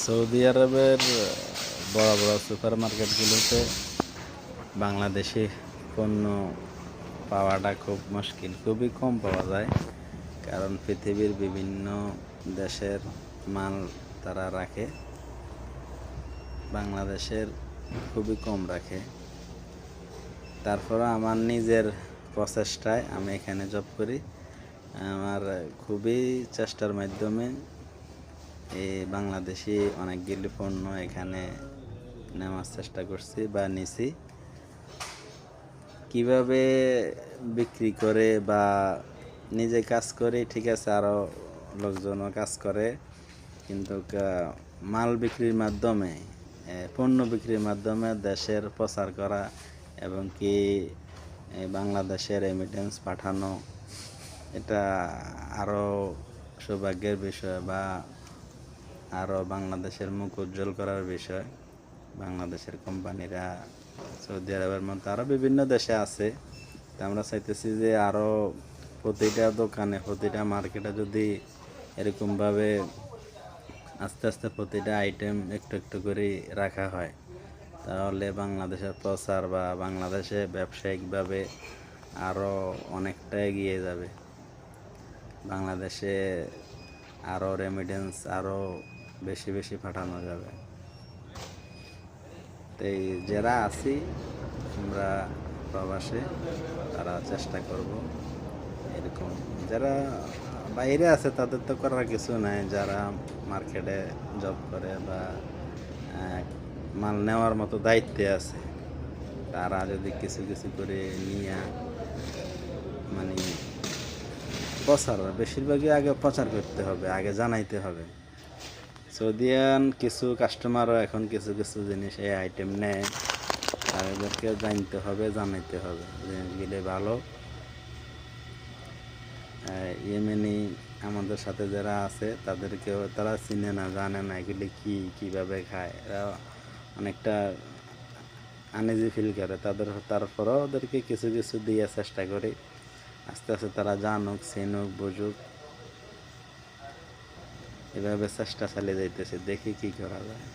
Saudi আরবের বড় বড় সুপার মার্কেটগুলোতে বাংলাদেশি পণ্য পাওয়াটা খুব মুশকিল, খুবই কম পাওয়া যায়। কারণ পৃথিবীর বিভিন্ন দেশের মাল তারা রাখে, বাংলাদেশের খুবই কম রাখে। তারপরে আমার নিজের প্রচেষ্টায় আমি এখানে জব করি। আমার খুবই চেষ্টার মাধ্যমে এই বাংলাদেশি অনেকগুলি পণ্য এখানে নেওয়ার চেষ্টা করছি বা নিছি। কিভাবে বিক্রি করে বা নিজে কাজ করে ঠিক আছে, আরও লোকজনও কাজ করে, কিন্তু মাল বিক্রির মাধ্যমে, পণ্য বিক্রির মাধ্যমে দেশের প্রচার করা এবং কি বাংলাদেশের রেমিটেন্স পাঠানো, এটা আরও সৌভাগ্যের বিষয় বা আরও বাংলাদেশের মুখ উজ্জ্বল করার বিষয়। বাংলাদেশের কোম্পানিরা সৌদি আরবের মধ্যে আরও বিভিন্ন দেশে আছে। তা আমরা চাইতেছি যে আরও প্রতিটা দোকানে, প্রতিটা মার্কেটে যদি এরকমভাবে আস্তে আস্তে প্রতিটা আইটেম একটু একটু করে রাখা হয়, তাহলে বাংলাদেশের প্রচার বা বাংলাদেশে ব্যবসায়িকভাবে আরও অনেকটা এগিয়ে যাবে। বাংলাদেশে আরও রেমিটেন্স আরও বেশি বেশি পাঠানো যাবে। তাই যারা আছি আমরা প্রবাসে, তারা চেষ্টা করব এরকম। যারা বাইরে আছে তাদের তো করার কিছু নাই, যারা মার্কেটে জব করে বা মাল নেওয়ার মতো দায়িত্বে আছে, তারা যদি কিছু কিছু করে নিয়ে মানে প্রচার, বেশিরভাগই আগে প্রচার করতে হবে, আগে জানাইতে হবে। সৌদিয়ান কিছু কাস্টমারও এখন কিছু কিছু জিনিস এই আইটেম নেয়, তাদেরকে জানতে হবে, জানাইতে হবে জিনিসগুলি ভালো। ইয়েমেনি আমাদের সাথে যারা আছে তাদেরকেও তারা চিনে না, জানে না এগুলি কীভাবে খায়, এরা অনেকটা আনইজি ফিল করে। তারপরেও ওদেরকে কিছু কিছু দিয়ে চেষ্টা করি, আস্তে আস্তে তারা জানুক, চিনুক, বুঝুক। এভাবে চেষ্টা চালিয়ে যাইতেছে, দেখি কি করা যায়।